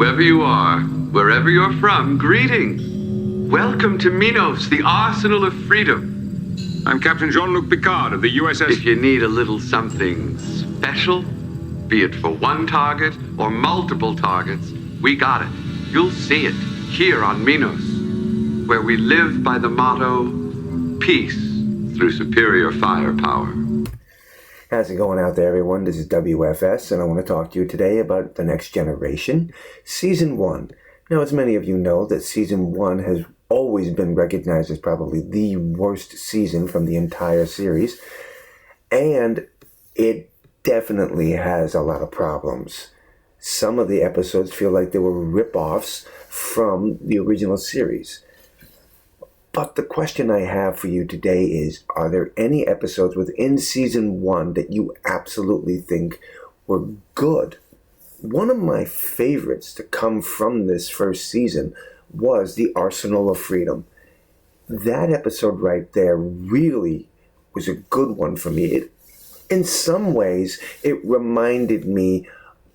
Whoever you are, wherever you're from, greetings. Welcome to Minos, the Arsenal of Freedom. I'm Captain Jean-Luc Picard of the USS... If you need a little something special, be it for one target or multiple targets, we got it. You'll see it here on Minos, where we live by the motto, peace through superior firepower. How's it going out there, everyone? This is W.F.S, and I want to talk to you today about The Next Generation, Season 1. Now, as many of you know, that Season 1 has always been recognized as probably the worst season from the entire series, and it definitely has a lot of problems. Some of the episodes feel like they were rip-offs from the original series. But the question I have for you today is, are there any episodes within Season 1 that you absolutely think were good? One of my favorites to come from this first season was the Arsenal of Freedom. That episode right there really was a good one for me. In some ways, it reminded me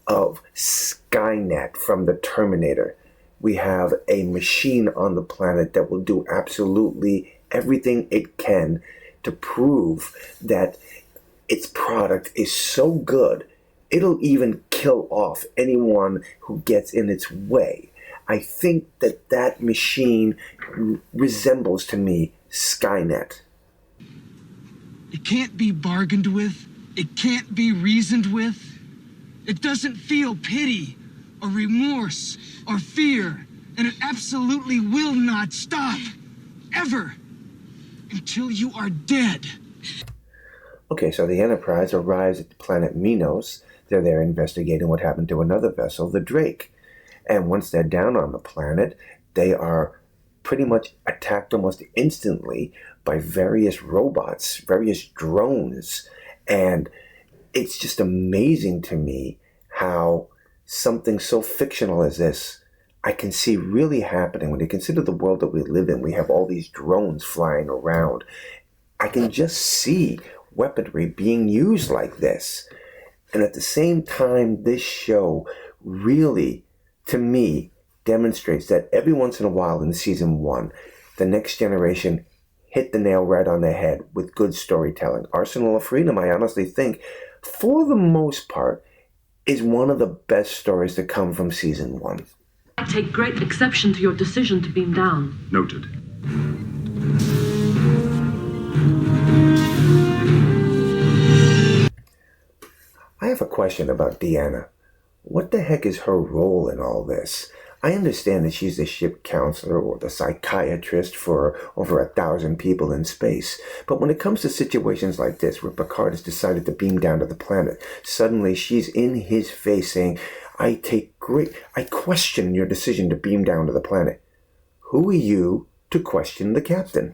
of Skynet from the Terminator. We have a machine on the planet that will do absolutely everything it can to prove that its product is so good, it'll even kill off anyone who gets in its way. I think that that machine resembles to me Skynet. It can't be bargained with. It can't be reasoned with. It doesn't feel pity or remorse or fear, and it absolutely will not stop, ever, until you are dead. Okay, so the Enterprise arrives at the planet Minos. They're there investigating what happened to another vessel, the Drake. And once they're down on the planet, they are pretty much attacked almost instantly by various robots, various drones. And it's just amazing to me how something so fictional as this I can see really happening. When you consider the world that we live in, we have all these drones flying around. I can just see weaponry being used like this. And at the same time, this show really, to me, demonstrates that every once in a while in Season 1, The Next Generation hit the nail right on the head with good storytelling. Arsenal of Freedom, I honestly think, for the most part, is one of the best stories to come from Season 1. I take great exception to your decision to beam down. Noted. I have a question about Deanna. What the heck is her role in all this? I understand that she's the ship counselor or the psychiatrist for over 1,000 people in space. But when it comes to situations like this, where Picard has decided to beam down to the planet, suddenly she's in his face saying, I question your decision to beam down to the planet. Who are you to question the captain?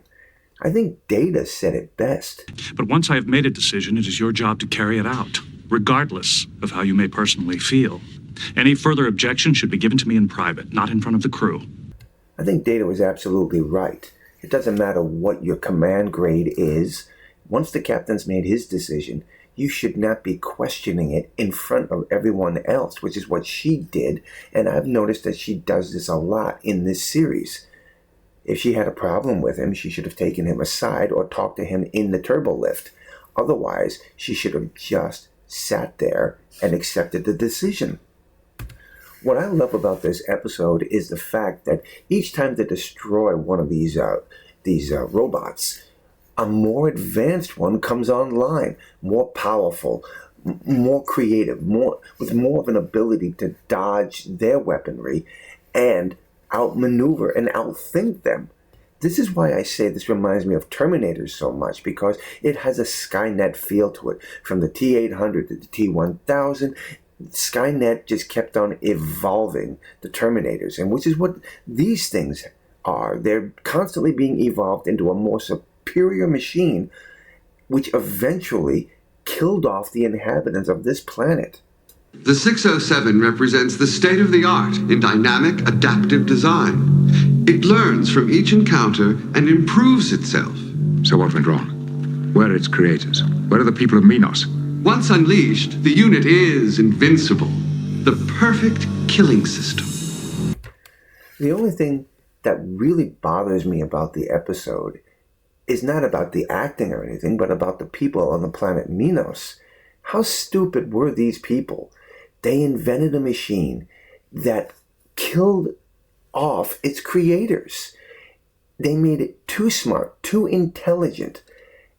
I think Data said it best. But once I have made a decision, it is your job to carry it out, regardless of how you may personally feel. Any further objection should be given to me in private, not in front of the crew. I think Data was absolutely right. It doesn't matter what your command grade is. Once the captain's made his decision, you should not be questioning it in front of everyone else, which is what she did. And I've noticed that she does this a lot in this series. If she had a problem with him, she should have taken him aside or talked to him in the turbo lift. Otherwise, she should have just sat there and accepted the decision. What I love about this episode is the fact that each time they destroy one of these robots, a more advanced one comes online, more powerful, more creative, with more of an ability to dodge their weaponry and outmaneuver and outthink them. This is why I say this reminds me of Terminator so much, because it has a Skynet feel to it. From the T-800 to the T-1000, Skynet just kept on evolving the Terminators, and which is what these things are. They're constantly being evolved into a more superior machine, which eventually killed off the inhabitants of this planet. The 607 represents the state-of-the-art in dynamic, adaptive design. It learns from each encounter and improves itself. So what went wrong? Where are its creators? Where are the people of Minos? Once unleashed, the unit is invincible. The perfect killing system. The only thing that really bothers me about the episode is not about the acting or anything, but about the people on the planet Minos. How stupid were these people? They invented a machine that killed off its creators. They made it too smart, too intelligent.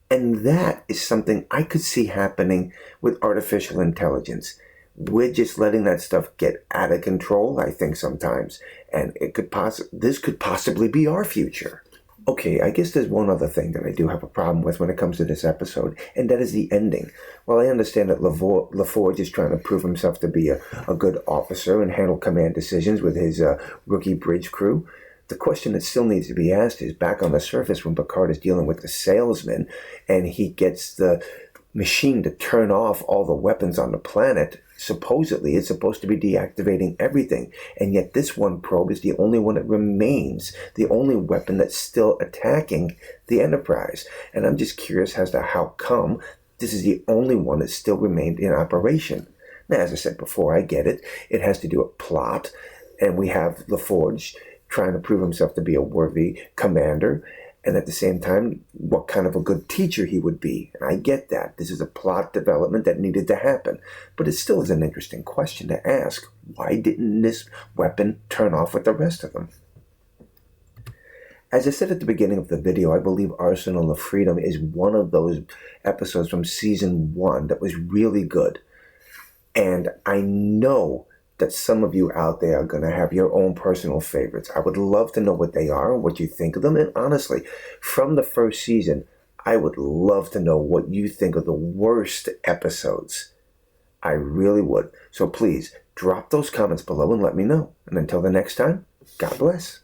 And that is something I could see happening with artificial intelligence. We're just letting that stuff get out of control, I think, sometimes. And this could possibly be our future. Okay, I guess there's one other thing that I do have a problem with when it comes to this episode, and that is the ending. While I understand that LaForge is trying to prove himself to be a good officer and handle command decisions with his rookie bridge crew, the question that still needs to be asked is, back on the surface when Picard is dealing with the salesman and he gets the machine to turn off all the weapons on the planet, supposedly it's supposed to be deactivating everything, and yet this one probe is the only one that remains, the only weapon that's still attacking the Enterprise. And I'm just curious as to how come this is the only one that still remained in operation. Now, as I said before, I get it. It has to do with plot, and we have LaForge trying to prove himself to be a worthy commander, and at the same time, what kind of a good teacher he would be. And I get that. This is a plot development that needed to happen. But it still is an interesting question to ask. Why didn't this weapon turn off with the rest of them? As I said at the beginning of the video, I believe Arsenal of Freedom is one of those episodes from Season 1 that was really good. And I know that some of you out there are going to have your own personal favorites. I would love to know what they are and what you think of them. And honestly, from the first season, I would love to know what you think of the worst episodes. I really would. So please, drop those comments below and let me know. And until the next time, God bless.